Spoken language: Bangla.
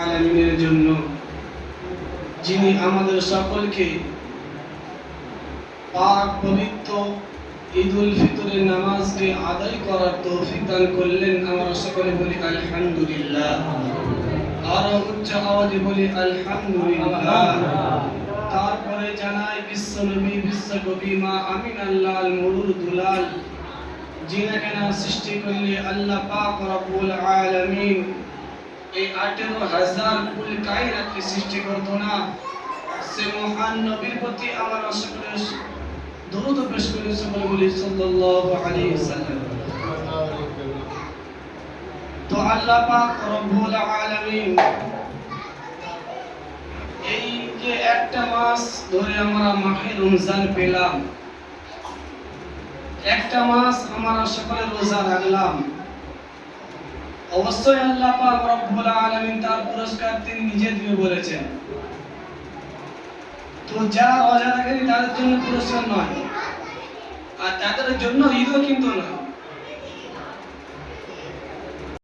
আলামিনের জন্য যিনি আমাদের সকলকে পাক পবিত্র ঈদুল ফিতরের নামাজকে আদায় করার তৌফিক দান করলেন। আমরা সকলে বলি আলহামদুলিল্লাহ। আরো উচ্চ আওয়াজে বলি আলহামদুলিল্লাহ। তারপরে জানাই বিশ্বনবী বিশ্বকবি মা আমিনাল্লাহ মুরুর দুলাল যিনাকে না সৃষ্টি করলে আল্লাহ পাক রব্বুল আলামিন এই 18,000 কুল কায়নাতকে সৃষ্টি করতো না। সে মহান নবীর প্রতি আমরা সকলে দরুদ পেশ করি, সকলে বলি সাল্লাল্লাহু আলাইহি ওয়াসাল্লাম। তো আল্লাহ পাক রব্বুল আলামিন এই যে একটা মাস ধরে আমরা মাহে রমজান পেলাম, একটা মাস আমরা সকলে রোজা রাখলাম, অবশ্যই আল্লাহ পাক রব্বুল আলামিন তার পুরস্কার তিনি নিজে দিয়ে বলেছেন। তো যারা রোজা রাখেনি তাদের জন্য পুরস্কার নয়, আর তাদের জন্য ঈদও কিন্তু নয়।